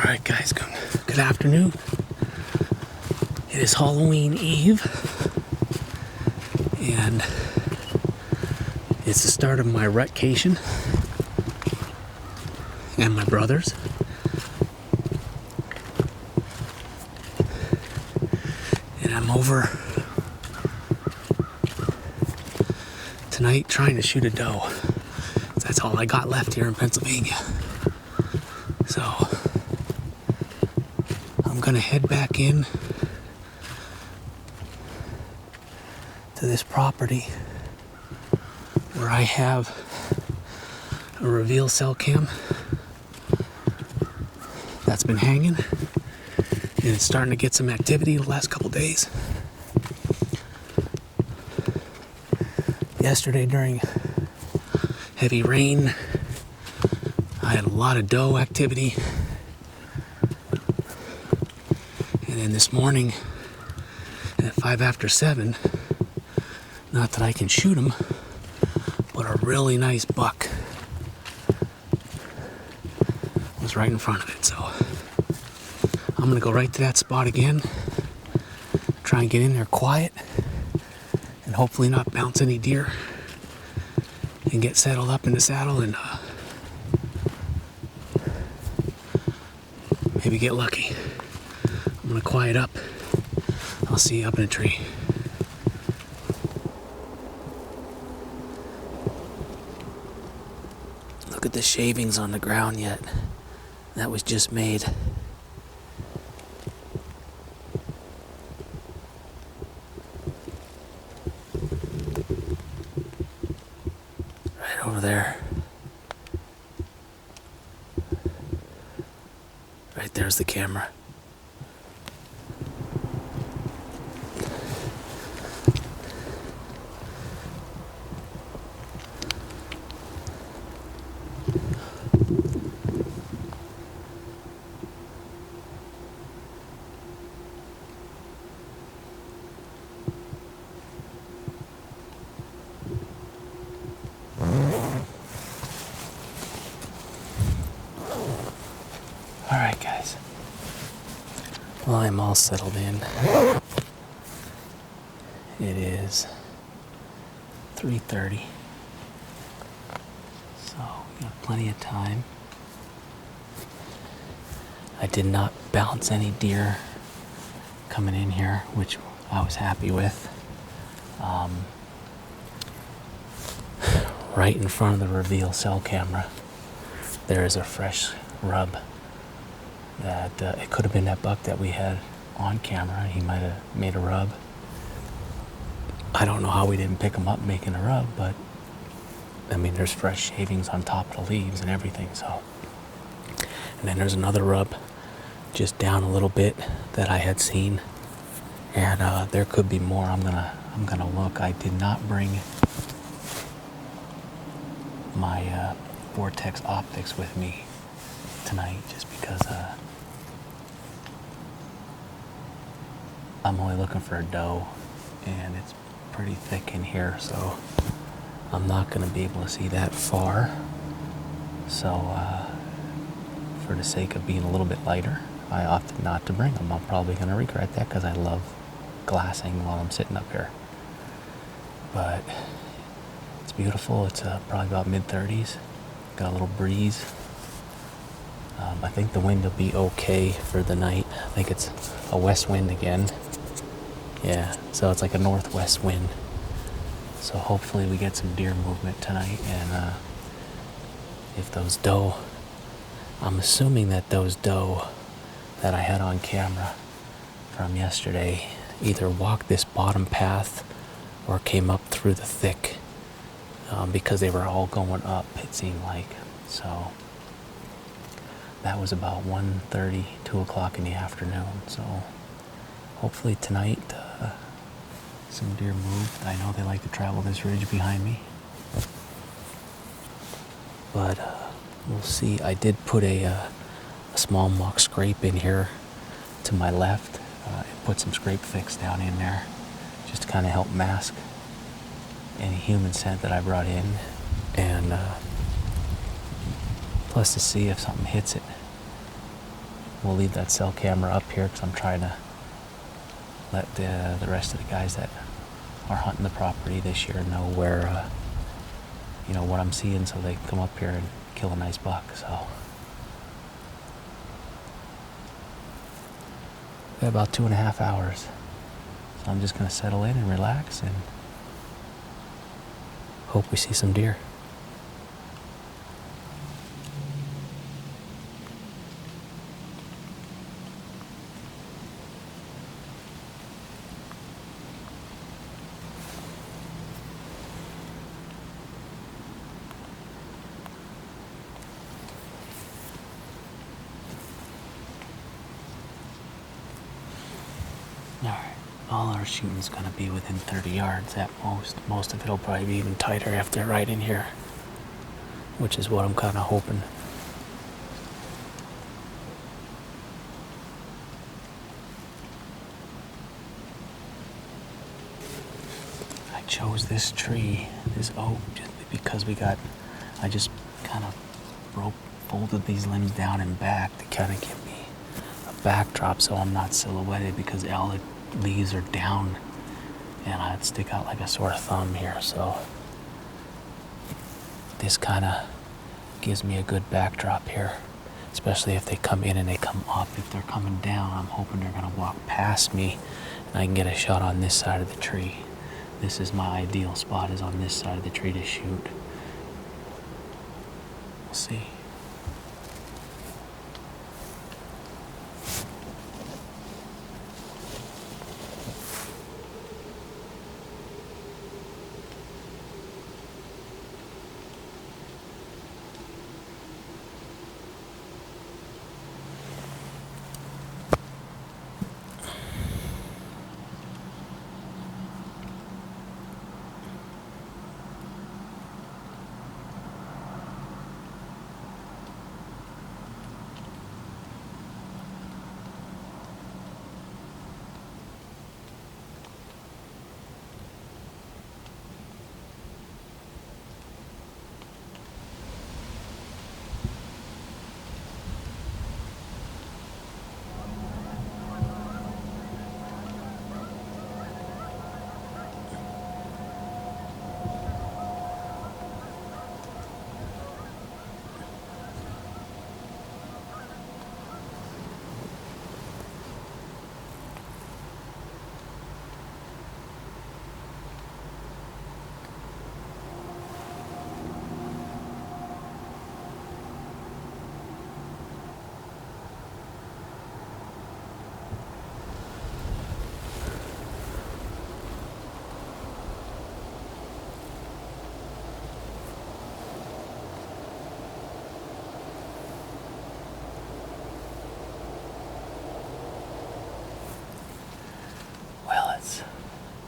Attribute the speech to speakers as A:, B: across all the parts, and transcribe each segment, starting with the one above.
A: Alright guys, good afternoon. It is Halloween Eve, and it's the start of my rutcation and my brother's. And I'm over tonight trying to shoot a doe. That's all I got left here in Pennsylvania. So I'm gonna head back in to this property where I have a reveal cell cam that's been hanging, and it's starting to get some activity the last couple days. Yesterday during heavy rain, I had a lot of doe activity. And then this morning at 5 after 7, not that I can shoot him, but a really nice buck was right in front of it. So I'm gonna go right to that spot again, try and get in there quiet, and hopefully not bounce any deer, and get settled up in the saddle and maybe get lucky. I'm gonna quiet up. I'll see you up in a tree. Look at the shavings on the ground yet. That was just made. Right over there. Right there's the camera. Alright guys, well, I'm all settled in. It is 3:30, so we got plenty of time. I did not bounce any deer coming in here, which I was happy with. Right in front of the reveal cell camera, there is a fresh rub that it could have been that buck that we had on camera. He might have made a rub. I don't know how we didn't pick him up making a rub, but I mean, there's fresh shavings on top of the leaves and everything. So, and then there's another rub just down a little bit that I had seen, and there could be more. I'm gonna look. I did not bring my Vortex optics with me tonight, just because I'm only looking for a doe, and it's pretty thick in here, so I'm not going to be able to see that far. So for the sake of being a little bit lighter, I opted not to bring them. I'm probably going to regret that, because I love glassing while I'm sitting up here. But it's beautiful. It's probably about mid-30s. Got a little breeze. I think the wind will be okay for the night. I think it's a west wind again. Yeah, so it's like a northwest wind. So hopefully we get some deer movement tonight. And if those doe, I'm assuming that those doe that I had on camera from yesterday either walked this bottom path or came up through the thick, because they were all going up, it seemed like. So that was about 1:30, 2 o'clock in the afternoon. So hopefully tonight some deer moved. I know they like to travel this ridge behind me, but we'll see. I did put a small mock scrape in here to my left, and put some scrape fix down in there just to kind of help mask any human scent that I brought in, and plus to see if something hits it. we'll leave that cell camera up here because I'm trying to let the rest of the guys that are hunting the property this year know where, what I'm seeing, so they can come up here and kill a nice buck. So we have about 2.5 hours. So I'm just going to settle in and relax and hope we see some deer. Alright, all our shooting's gonna be within 30 yards at most. Most of it'll probably be even tighter if they're right in here, which is what I'm kind of hoping. I chose this tree, this oak, just because I just kind of folded these limbs down and back to kind of give me a backdrop so I'm not silhouetted, because all the leaves are down and I'd stick out like a sore thumb here. So this kind of gives me a good backdrop here, especially if they come in and they come up. If they're coming down, I'm hoping they're going to walk past me and I can get a shot on this side of the tree. This is my ideal spot, is on this side of the tree to shoot. We'll see.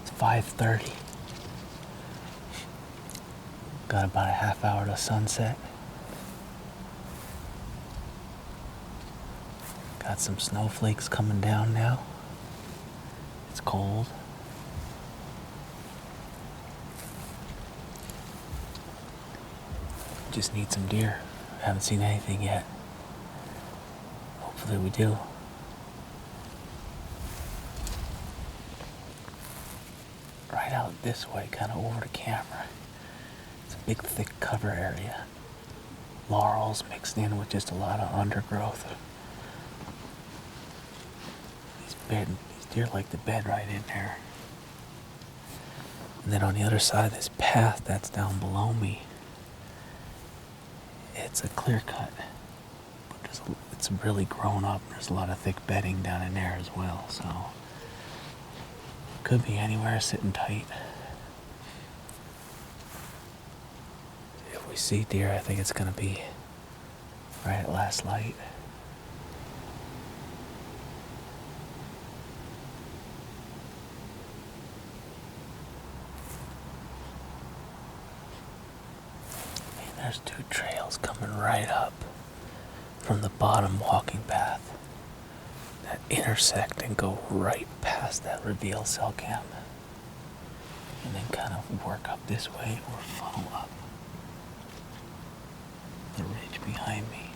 A: It's 5:30. Got about a half hour to sunset. Got some snowflakes coming down now. It's cold. Just need some deer. Haven't seen anything yet. Hopefully we do. Right out this way, kind of over the camera. It's a big, thick cover area. Laurels mixed in with just a lot of undergrowth. These deer like to bed right in there. And then on the other side of this path that's down below me, it's a clear cut, but it's really grown up. There's a lot of thick bedding down in there as well, so could be anywhere sitting tight. If we see deer, I think it's gonna be right at last light. There's two trails coming right up from the bottom walking path that intersect and go right past that reveal cell cam, and then kind of work up this way or funnel up the ridge behind me.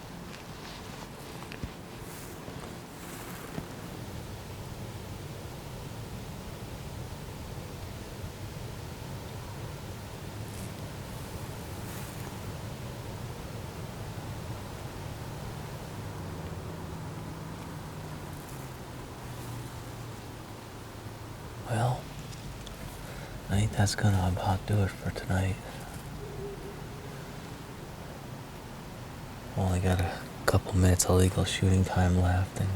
A: I think that's gonna about do it for tonight. Only got a couple minutes of legal shooting time left, and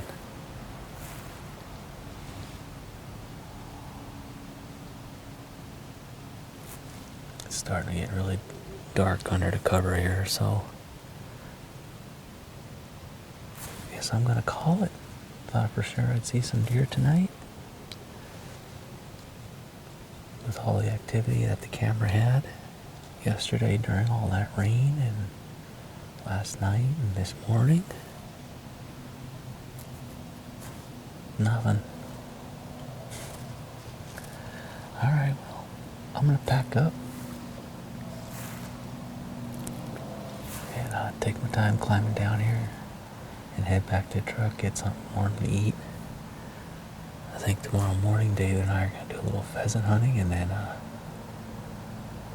A: it's starting to get really dark under the cover here, so I guess I'm gonna call it. Thought for sure I'd see some deer tonight. With all the activity that the camera had yesterday during all that rain, and last night and this morning. Nothing. Alright, well, I'm gonna pack up and take my time climbing down here and head back to the truck, get something warm to eat. I think tomorrow morning Dave and I are gonna do a little pheasant hunting, and then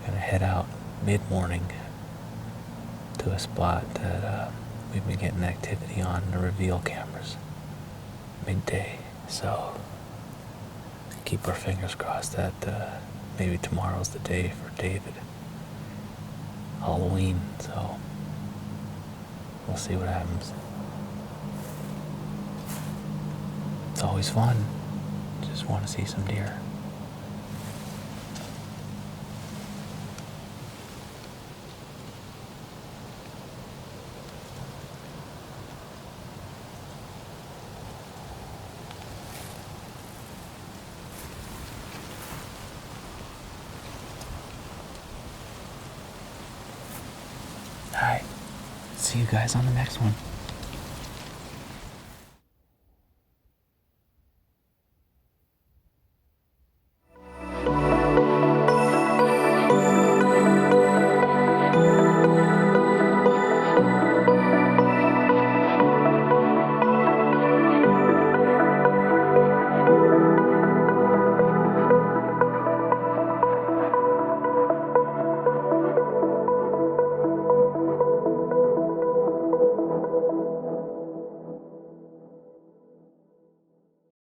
A: gonna head out mid-morning to a spot that we've been getting activity on the reveal cameras midday. So keep our fingers crossed that maybe tomorrow's the day for David. Halloween, so we'll see what happens. It's always fun. Just want to see some deer. Alright, see you guys on the next one.